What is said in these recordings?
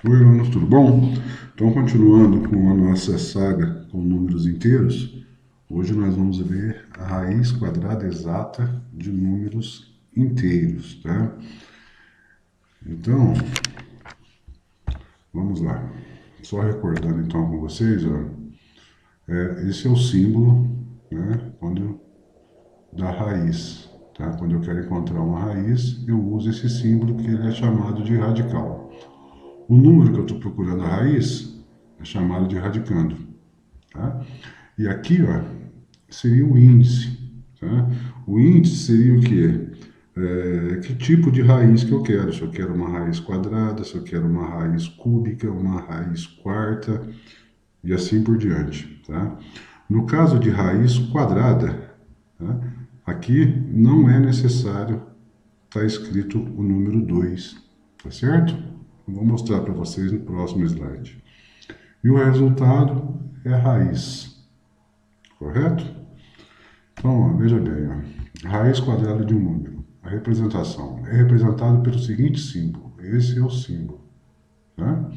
Oi, alunos, tudo bom? Então, continuando com a nossa saga com números inteiros, hoje nós vamos ver a raiz quadrada exata de números inteiros, tá? Então, vamos lá. Só recordando então com vocês, ó, esse é o símbolo, né, da raiz, tá? Quando eu quero encontrar uma raiz, eu uso esse símbolo que ele é chamado de radical. O número que eu estou procurando a raiz é chamado de radicando, tá? E aqui, ó, seria o índice, tá? O índice seria o quê? Que tipo de raiz que eu quero? Se eu quero uma raiz quadrada, se eu quero uma raiz cúbica, uma raiz quarta e assim por diante, tá? No caso de raiz quadrada, tá? Aqui não é necessário estar escrito o número 2, tá certo? Eu vou mostrar para vocês no próximo slide. E o resultado é a raiz, correto? Então, ó, veja bem, ó, raiz quadrada de um número. A representação é representada pelo seguinte símbolo. Esse é o símbolo, tá?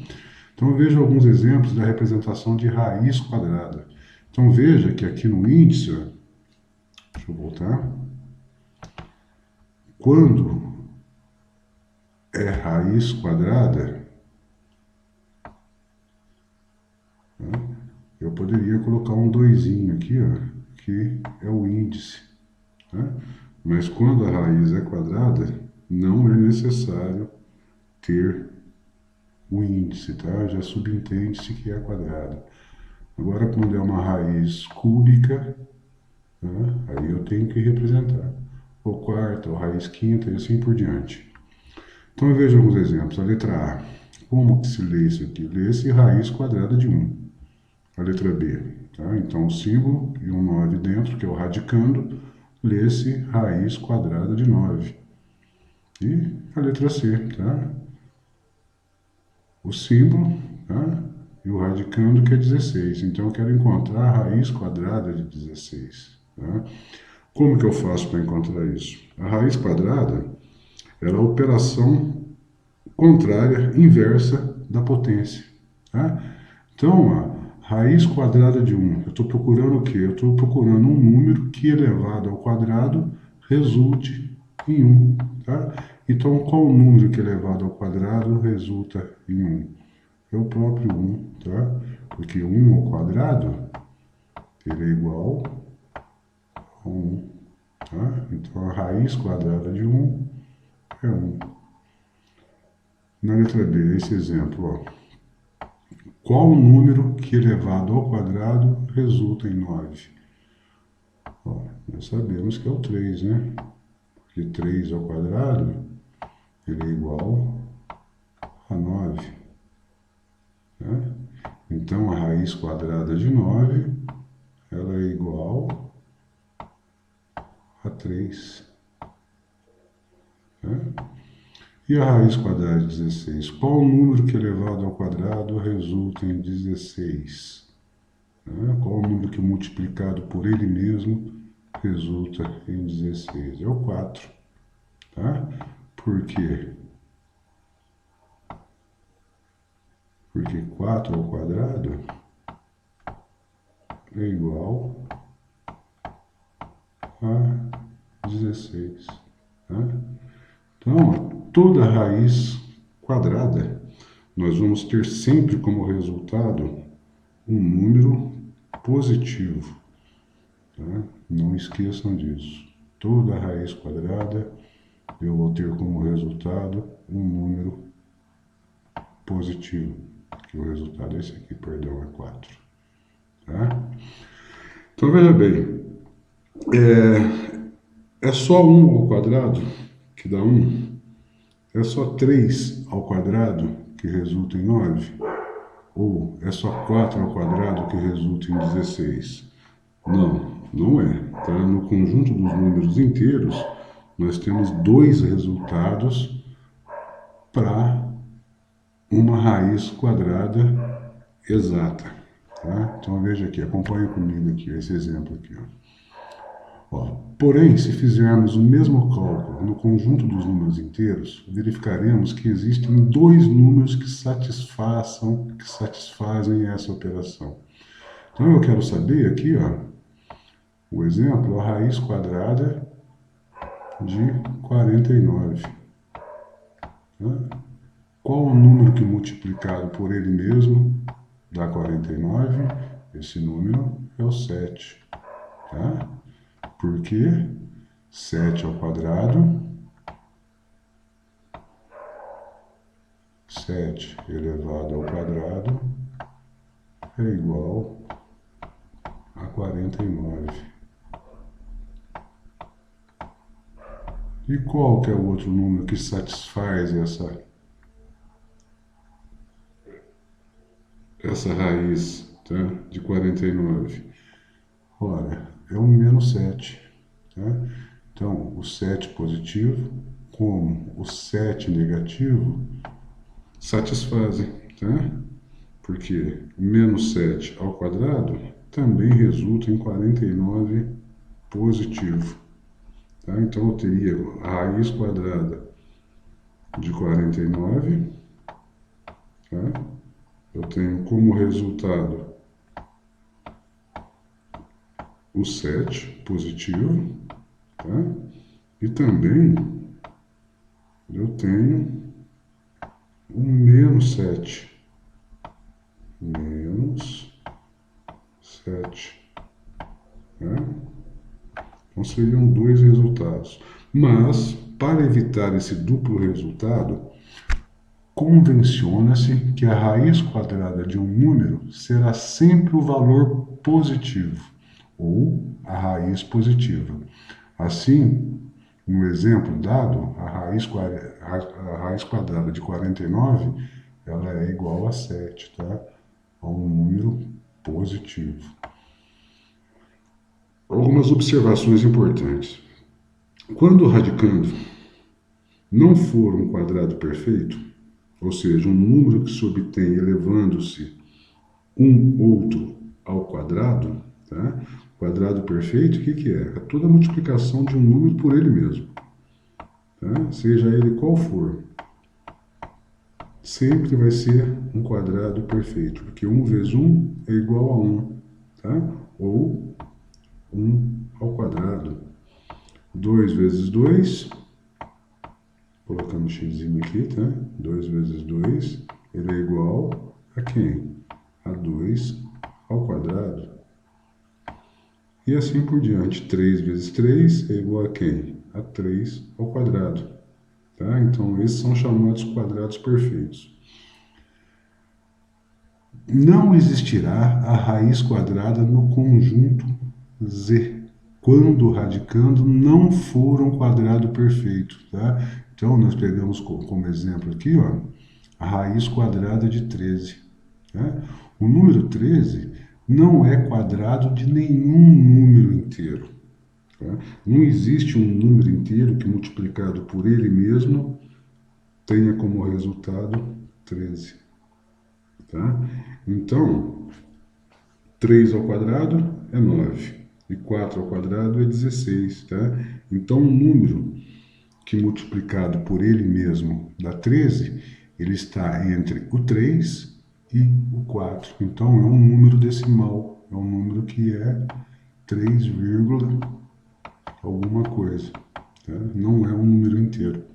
Então, veja alguns exemplos da representação de raiz quadrada. Então, veja que aqui no índice, ó, deixa eu voltar, quando é raiz quadrada, tá? Eu poderia colocar um doisinho aqui, ó, que é o índice, tá? Mas quando a raiz é quadrada, não é necessário ter o índice, tá? Já subentende-se que é quadrada. Agora, quando é uma raiz cúbica, né, aí eu tenho que representar ou quarta, ou raiz quinta e assim por diante. Então, eu vejo alguns exemplos. A letra A, como que se lê isso aqui? Lê-se raiz quadrada de 1. A letra B, tá? Então, o símbolo e um 9 dentro, que é o radicando, lê-se raiz quadrada de 9. E a letra C, tá? O símbolo, tá? E o radicando, que é 16. Então, eu quero encontrar a raiz quadrada de 16. Tá? Como que eu faço para encontrar isso? A raiz quadrada é a operação contrária, inversa da potência. Tá? Então, a raiz quadrada de 1, eu estou procurando o quê? Eu estou procurando um número que elevado ao quadrado resulte em 1. Tá? Então, qual o número que elevado ao quadrado resulta em 1? É o próprio 1, tá? Porque 1 ao quadrado, ele é igual a 1, tá? Então, a raiz quadrada de 1 é 1. Na letra B, esse exemplo, ó. Qual o número que elevado ao quadrado resulta em 9? Ó, nós sabemos que é o 3, né? Porque 3 ao quadrado, ele é igual a 9, né? Então, a raiz quadrada de 9, ela é igual a 3, né? E a raiz quadrada de 16? Qual o número que elevado ao quadrado resulta em 16? Né? Qual o número que multiplicado por ele mesmo resulta em 16? É o 4. Tá? Por quê? Porque 4 ao quadrado é igual a 16. Tá? Então, toda raiz quadrada, nós vamos ter sempre como resultado um número positivo. Tá? Não esqueçam disso. Toda raiz quadrada, eu vou ter como resultado um número positivo. Que o resultado é esse aqui, perdão, é 4. Tá? Então, veja bem, é só 1 ao quadrado que dá 1? É só 3 ao quadrado que resulta em 9? Ou é só 4 ao quadrado que resulta em 16? Não, não é. Tá? No conjunto dos números inteiros, nós temos dois resultados para uma raiz quadrada exata. Tá? Então veja aqui, acompanhe comigo aqui esse exemplo aqui. Ó. Ó, porém, se fizermos o mesmo cálculo no conjunto dos números inteiros, verificaremos que existem dois números que satisfazem essa operação. Então eu quero saber aqui, ó, o exemplo, a raiz quadrada de 49. Tá? Qual o número que multiplicado por ele mesmo dá 49? Esse número é o 7. Tá? Porque 7 ao quadrado, 7 elevado ao quadrado é igual a 49. E qual que é o outro número que satisfaz essa raiz, tá, de 49? Ora, é o menos 7. Tá? Então, o 7 positivo como o 7 negativo satisfazem, tá? Porque menos 7 ao quadrado também resulta em 49 positivo. Tá? Então, eu teria a raiz quadrada de 49. Tá? Eu tenho como resultado o 7 positivo. Tá? E também eu tenho o menos 7. Menos 7. Tá? Então seriam dois resultados. Mas, para evitar esse duplo resultado, convenciona-se que a raiz quadrada de um número será sempre o valor positivo, ou a raiz positiva. Assim, no exemplo dado, a raiz quadrada de 49 ela é igual a 7, tá? A um número positivo. Algumas observações importantes. Quando o radicando não for um quadrado perfeito, ou seja, um número que se obtém elevando-se um outro ao quadrado, tá? Quadrado perfeito, o que é? É toda a multiplicação de um número por ele mesmo. Tá? Seja ele qual for, sempre vai ser um quadrado perfeito, porque 1 vezes 1 é igual a 1, tá? Ou 1 ao quadrado. 2 vezes 2, colocando um xzinho aqui, tá? 2 vezes 2, ele é igual a quem? A 2 ao quadrado. E assim por diante. 3 vezes 3 é igual a quem? A 3 ao quadrado. Tá? Então, esses são chamados quadrados perfeitos. Não existirá a raiz quadrada no conjunto Z, quando o radicando não for um quadrado perfeito. Tá? Então, nós pegamos como exemplo aqui, ó, a raiz quadrada de 13. Tá? O número 13 não é quadrado de nenhum número inteiro. Tá? Não existe um número inteiro que, multiplicado por ele mesmo, tenha como resultado 13. Tá? Então, 3 ao quadrado é 9 e 4 ao quadrado é 16. Tá? Então, um número que multiplicado por ele mesmo dá 13, ele está entre o 3 e o 4. Então, é um número decimal, é um número que é 3, alguma coisa. Tá? Não é um número inteiro.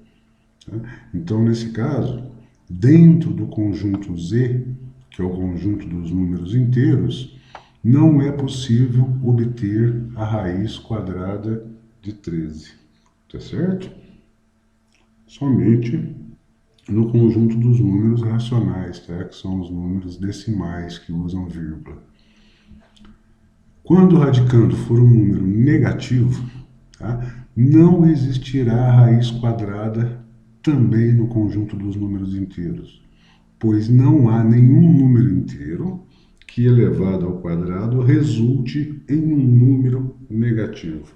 Tá? Então, nesse caso, dentro do conjunto Z, que é o conjunto dos números inteiros, não é possível obter a raiz quadrada de 13. Tá certo? Somente no conjunto dos números racionais, tá? Que são os números decimais que usam vírgula. Quando o radicando for um número negativo, tá? Não existirá a raiz quadrada também no conjunto dos números inteiros, pois não há nenhum número inteiro que, elevado ao quadrado, resulte em um número negativo.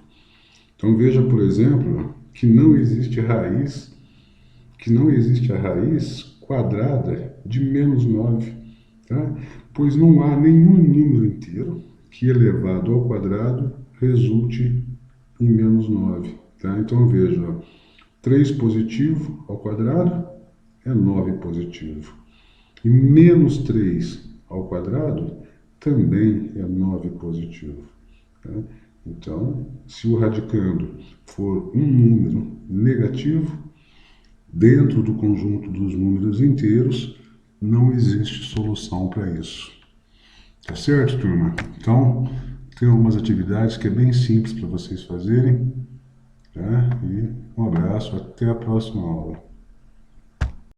Então veja, por exemplo, que não existe a raiz quadrada de menos 9, tá? Pois não há nenhum número inteiro que, elevado ao quadrado, resulte e menos 9. Tá? Então veja, ó, 3 positivo ao quadrado é 9 positivo. E menos 3 ao quadrado também é 9 positivo. Tá? Então, se o radicando for um número negativo, dentro do conjunto dos números inteiros, não existe solução para isso. Tá certo, turma? Então, tem algumas atividades que é bem simples para vocês fazerem. Tá? E um abraço, até a próxima aula.